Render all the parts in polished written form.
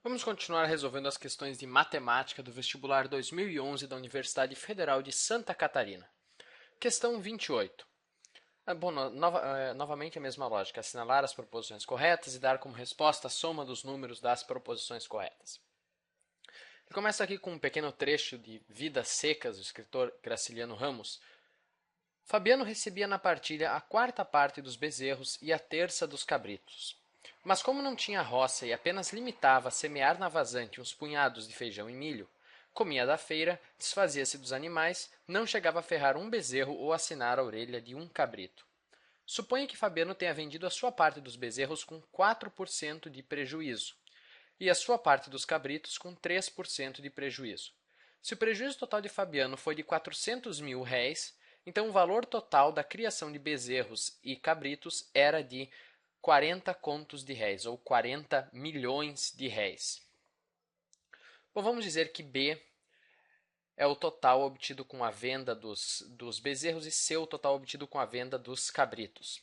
Vamos continuar resolvendo as questões de matemática do vestibular 2011 da Universidade Federal de Santa Catarina. Questão 28. Novamente a mesma lógica, assinalar as proposições corretas e dar como resposta a soma dos números das proposições corretas. Ele começa aqui com um pequeno trecho de Vidas Secas, do escritor Graciliano Ramos. Fabiano recebia na partilha a quarta parte dos bezerros e a terça dos cabritos. Mas como não tinha roça e apenas limitava a semear na vazante uns punhados de feijão e milho, comia da feira, desfazia-se dos animais, não chegava a ferrar um bezerro ou assinar a orelha de um cabrito. Suponha que Fabiano tenha vendido a sua parte dos bezerros com 4% de prejuízo e a sua parte dos cabritos com 3% de prejuízo. Se o prejuízo total de Fabiano foi de 400 mil réis, então o valor total da criação de bezerros e cabritos era de 40 contos de réis, ou 40 milhões de réis. Bom, vamos dizer que B é o total obtido com a venda dos bezerros e C o total obtido com a venda dos cabritos.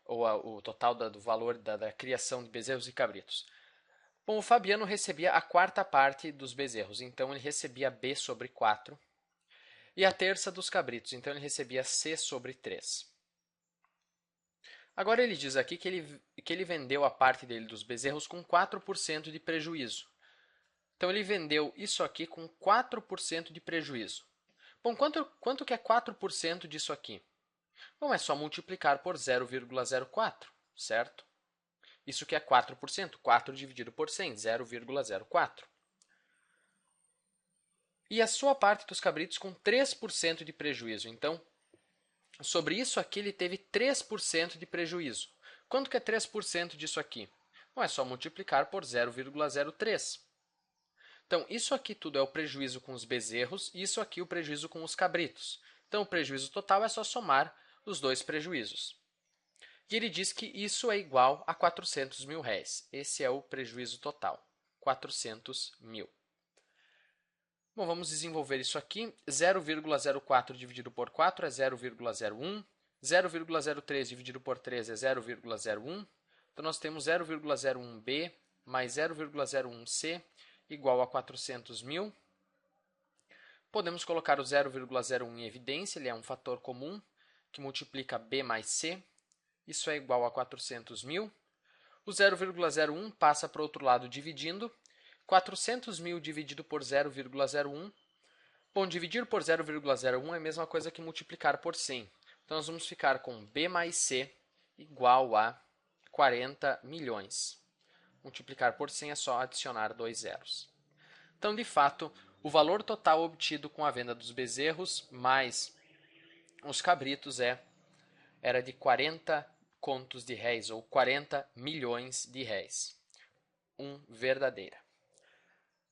Ou o total do valor da criação de bezerros e cabritos. Bom, o Fabiano recebia a quarta parte dos bezerros, então ele recebia B sobre 4. E a terça dos cabritos, então ele recebia C sobre 3. Agora ele diz aqui que ele vendeu a parte dele dos bezerros com 4% de prejuízo. Então ele vendeu isso aqui com 4% de prejuízo. Bom, quanto que é 4% disso aqui? Bom, é só multiplicar por 0,04, certo? Isso que é 4%. 4 dividido por 100, 0,04. E a sua parte dos cabritos com 3% de prejuízo. Então, sobre isso aqui, ele teve 3% de prejuízo. Quanto que é 3% disso aqui? Bom, é só multiplicar por 0,03. Então, isso aqui tudo é o prejuízo com os bezerros e isso aqui o prejuízo com os cabritos. Então, o prejuízo total é só somar os dois prejuízos. E ele diz que isso é igual a 400 mil réis. Esse é o prejuízo total, 400 mil. Bom, vamos desenvolver isso aqui. 0,04 dividido por 4 é 0,01. 0,03 dividido por 3 é 0,01. Então, nós temos 0,01b mais 0,01c igual a 400 mil. Podemos colocar o 0,01 em evidência, ele é um fator comum que multiplica b mais c. Isso é igual a 400 mil. O 0,01 passa para o outro lado dividindo. 400 mil dividido por 0,01. Bom, dividir por 0,01 é a mesma coisa que multiplicar por 100. Então, nós vamos ficar com b mais c igual a 40 milhões. Multiplicar por 100 é só adicionar 2 zeros. Então, de fato, o valor total obtido com a venda dos bezerros mais os cabritos era de 40 contos de réis, ou 40 milhões de réis. Verdadeira.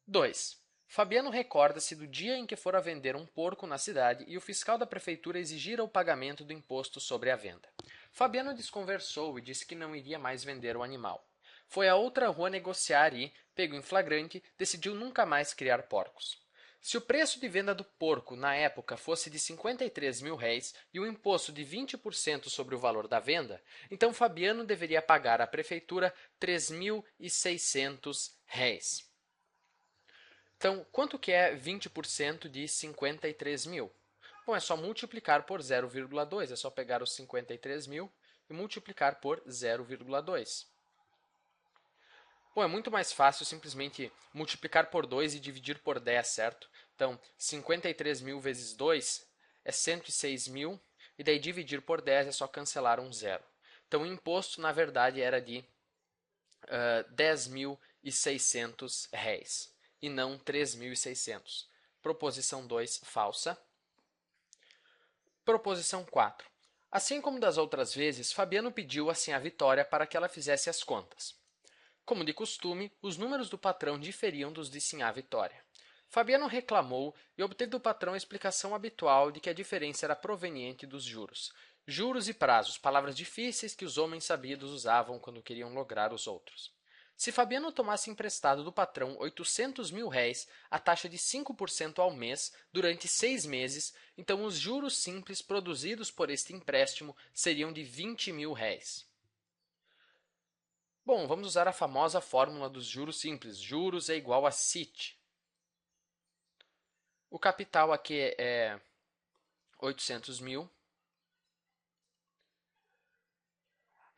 2. Fabiano recorda-se do dia em que fora vender um porco na cidade e o fiscal da prefeitura exigira o pagamento do imposto sobre a venda. Fabiano desconversou e disse que não iria mais vender o animal. Foi a outra rua negociar e, pego em flagrante, decidiu nunca mais criar porcos. Se o preço de venda do porco na época fosse de 53 mil réis e o imposto de 20% sobre o valor da venda, então Fabiano deveria pagar à prefeitura 3.600 réis. Então, quanto que é 20% de 53 mil? Bom, é só multiplicar por 0,2. É só pegar os 53 mil e multiplicar por 0,2. Bom, é muito mais fácil simplesmente multiplicar por 2 e dividir por 10, certo? Então, 53 mil vezes 2 é 106 mil, e daí dividir por 10 é só cancelar um zero. Então, o imposto, na verdade, era de 10.600 réis, e não 3.600. Proposição 2, falsa. Proposição 4. Assim como das outras vezes, Fabiano pediu assim a Vitória para que ela fizesse as contas. Como de costume, os números do patrão diferiam dos de Sinhá Vitória. Fabiano reclamou e obteve do patrão a explicação habitual de que a diferença era proveniente dos juros. Juros e prazos, palavras difíceis que os homens sabidos usavam quando queriam lograr os outros. Se Fabiano tomasse emprestado do patrão 800 mil réis à taxa de 5% ao mês durante 6 meses, então os juros simples produzidos por este empréstimo seriam de 20 mil réis. Bom, vamos usar a famosa fórmula dos juros simples. Juros é igual a CIT. O capital aqui é 800 mil.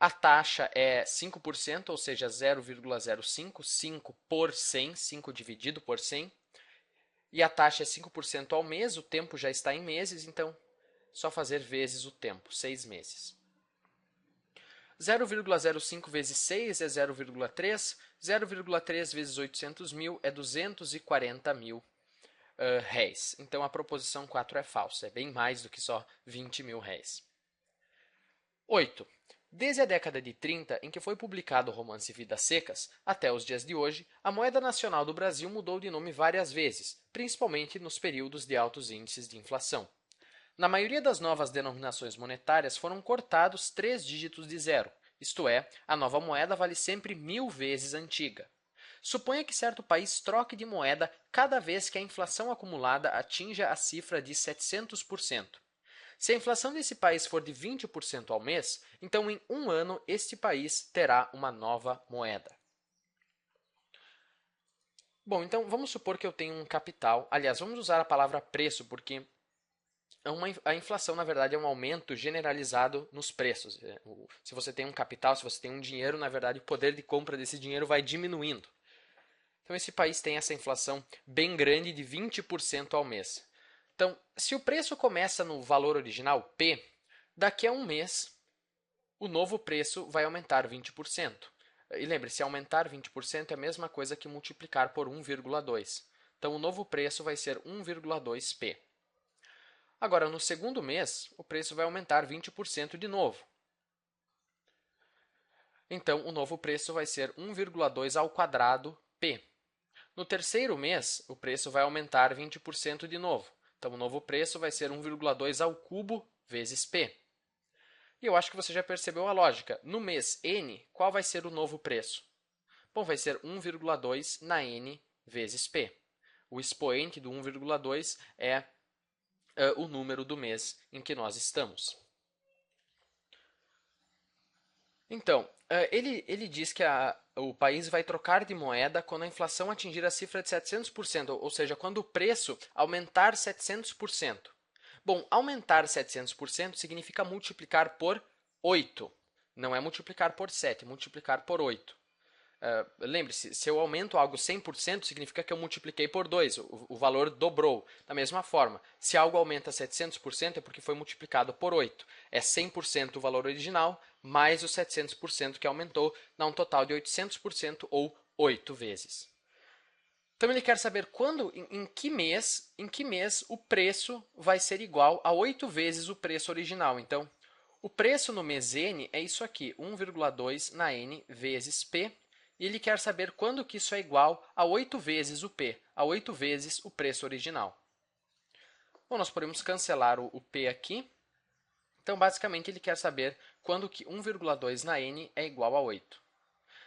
A taxa é 5%, ou seja, 0,05, 5 por 100, 5 dividido por 100. E a taxa é 5% ao mês, o tempo já está em meses, então só fazer vezes o tempo, 6 meses. 0,05 vezes 6 é 0,3, 0,3 vezes 800 mil é 240 mil réis. Então a proposição 4 é falsa, é bem mais do que só 20 mil réis. 8. Desde a década de 30, em que foi publicado o romance Vidas Secas, até os dias de hoje, a moeda nacional do Brasil mudou de nome várias vezes, principalmente nos períodos de altos índices de inflação. Na maioria das novas denominações monetárias foram cortados 3 dígitos de zero, isto é, a nova moeda vale sempre 1000 vezes a antiga. Suponha que certo país troque de moeda cada vez que a inflação acumulada atinja a cifra de 700%. Se a inflação desse país for de 20% ao mês, então em um ano este país terá uma nova moeda. Bom, então vamos supor que eu tenho um capital. Aliás, vamos usar a palavra preço, porque a inflação, na verdade, é um aumento generalizado nos preços. Se você tem um capital, se você tem um dinheiro, na verdade, o poder de compra desse dinheiro vai diminuindo. Então, esse país tem essa inflação bem grande de 20% ao mês. Então, se o preço começa no valor original, P, daqui a um mês, o novo preço vai aumentar 20%. E lembre-se, aumentar 20% é a mesma coisa que multiplicar por 1,2. Então, o novo preço vai ser 1,2P. Agora, no segundo mês, o preço vai aumentar 20% de novo. Então, o novo preço vai ser 1,2 ao quadrado P. No terceiro mês, o preço vai aumentar 20% de novo. Então, o novo preço vai ser 1,2 ao cubo vezes P. E eu acho que você já percebeu a lógica. No mês N, qual vai ser o novo preço? Bom, vai ser 1,2 na N vezes P. O expoente do 1,2 é o número do mês em que nós estamos. Então, ele diz que o país vai trocar de moeda quando a inflação atingir a cifra de 700%, ou seja, quando o preço aumentar 700%. Bom, aumentar 700% significa multiplicar por 8. Não é multiplicar por 7, é multiplicar por 8. Lembre-se, se eu aumento algo 100%, significa que eu multipliquei por 2, o valor dobrou. Da mesma forma, se algo aumenta 700%, é porque foi multiplicado por 8. É 100% o valor original, mais os 700% que aumentou, dá um total de 800% ou 8 vezes. Então ele quer saber quando, em que mês o preço vai ser igual a 8 vezes o preço original. Então, o preço no mês N é isso aqui, 1,2 na N vezes P, e ele quer saber quando que isso é igual a 8 vezes o P, a 8 vezes o preço original. Bom, nós podemos cancelar o P aqui. Então, basicamente, ele quer saber quando que 1,2 na N é igual a 8.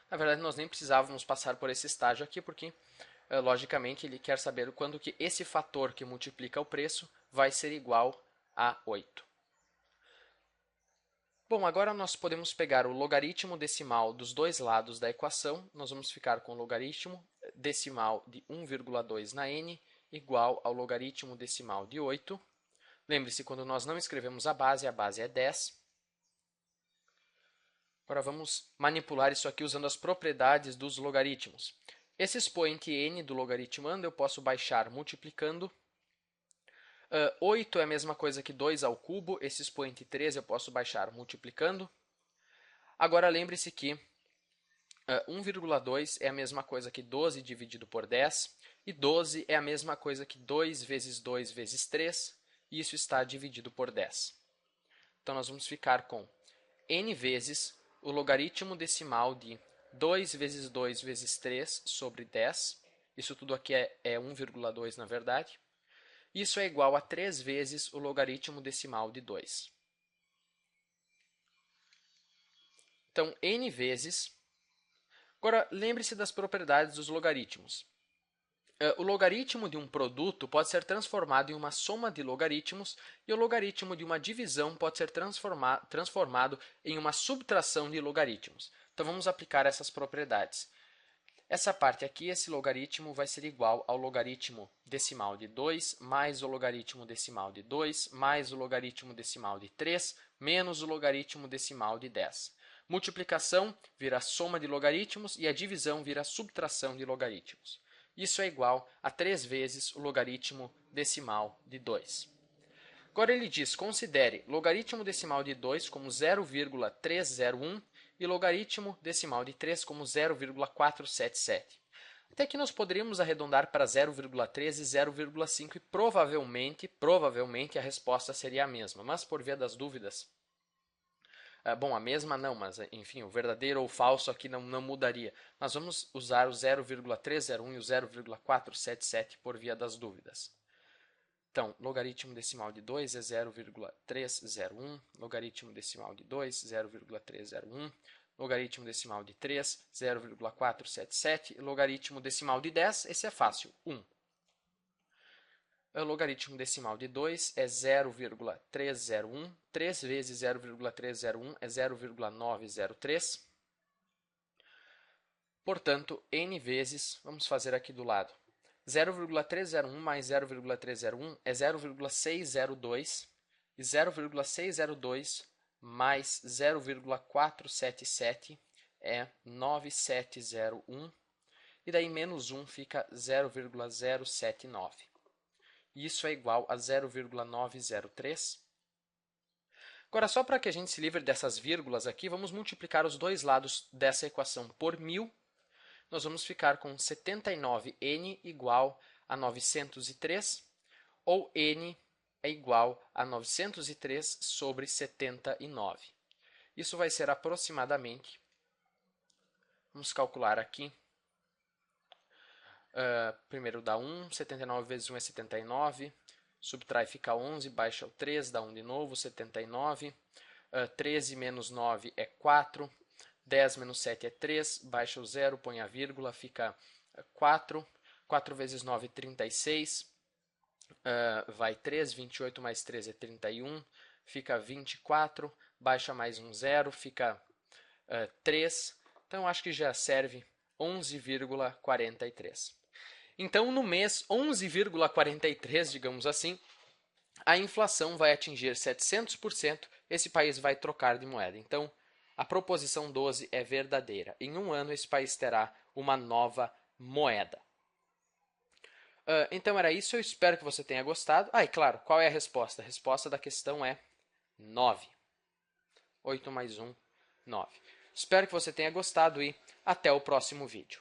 Na verdade, nós nem precisávamos passar por esse estágio aqui, porque, logicamente, ele quer saber quando que esse fator que multiplica o preço vai ser igual a 8. Bom, agora nós podemos pegar o logaritmo decimal dos dois lados da equação. Nós vamos ficar com o logaritmo decimal de 1,2 na N igual ao logaritmo decimal de 8. Lembre-se, quando nós não escrevemos a base é 10. Agora vamos manipular isso aqui usando as propriedades dos logaritmos. Esse expoente n do logaritmando eu posso baixar multiplicando. 8 é a mesma coisa que 2 ao cubo. Esse expoente 3 eu posso baixar multiplicando. Agora lembre-se que 1,2 é a mesma coisa que 12 dividido por 10. E 12 é a mesma coisa que 2 vezes 2 vezes 3. E isso está dividido por 10. Então, nós vamos ficar com n vezes o logaritmo decimal de 2 vezes 2 vezes 3 sobre 10. Isso tudo aqui é 1,2 na verdade. Isso é igual a 3 vezes o logaritmo decimal de 2. Então, n vezes... Agora, lembre-se das propriedades dos logaritmos. O logaritmo de um produto pode ser transformado em uma soma de logaritmos e o logaritmo de uma divisão pode ser transformado em uma subtração de logaritmos. Então, vamos aplicar essas propriedades. Essa parte aqui, esse logaritmo, vai ser igual ao logaritmo decimal de 2 mais o logaritmo decimal de 2 mais o logaritmo decimal de 3 menos o logaritmo decimal de 10. Multiplicação vira soma de logaritmos e a divisão vira subtração de logaritmos. Isso é igual a 3 vezes o logaritmo decimal de 2. Agora ele diz, considere logaritmo decimal de 2 como 0,301 e logaritmo decimal de 3 como 0,477. Até aqui nós poderíamos arredondar para 0,3 e 0,5 e provavelmente a resposta seria a mesma, mas por via das dúvidas, bom, a mesma não, mas enfim, o verdadeiro ou falso aqui não mudaria. Nós vamos usar o 0,301 e o 0,477 por via das dúvidas. Então, logaritmo decimal de 2 é 0,301, logaritmo decimal de 2, 0,301, logaritmo decimal de 3, 0,477, e logaritmo decimal de 10, esse é fácil, 1. O logaritmo decimal de 2 é 0,301, 3 vezes 0,301 é 0,903. Portanto, n vezes, vamos fazer aqui do lado, 0,301 mais 0,301 é 0,602 e 0,602 mais 0,477 é 9701 e daí menos 1 fica 0,079. Isso é igual a 0,903. Agora, só para que a gente se livre dessas vírgulas aqui, vamos multiplicar os dois lados dessa equação por 1000. Nós vamos ficar com 79n igual a 903, ou n é igual a 903 sobre 79. Isso vai ser aproximadamente, vamos calcular aqui, primeiro dá 1, 79 vezes 1 é 79, subtrai fica 11, baixa o 3, dá 1 de novo, 79, 13 menos 9 é 4, 10 menos 7 é 3, baixa o 0, põe a vírgula, fica 4. 4 vezes 9 é 36, vai 3, 28 mais 3 é 31, fica 24, baixa mais um 0, fica 3. Então, acho que já serve 11,43. Então, no mês 11,43, digamos assim, a inflação vai atingir 700%, esse país vai trocar de moeda. Então, a proposição 12 é verdadeira. Em um ano, esse país terá uma nova moeda. Então, era isso. Eu espero que você tenha gostado. E claro, qual é a resposta? A resposta da questão é 9. 8 mais 1, 9. Espero que você tenha gostado e até o próximo vídeo.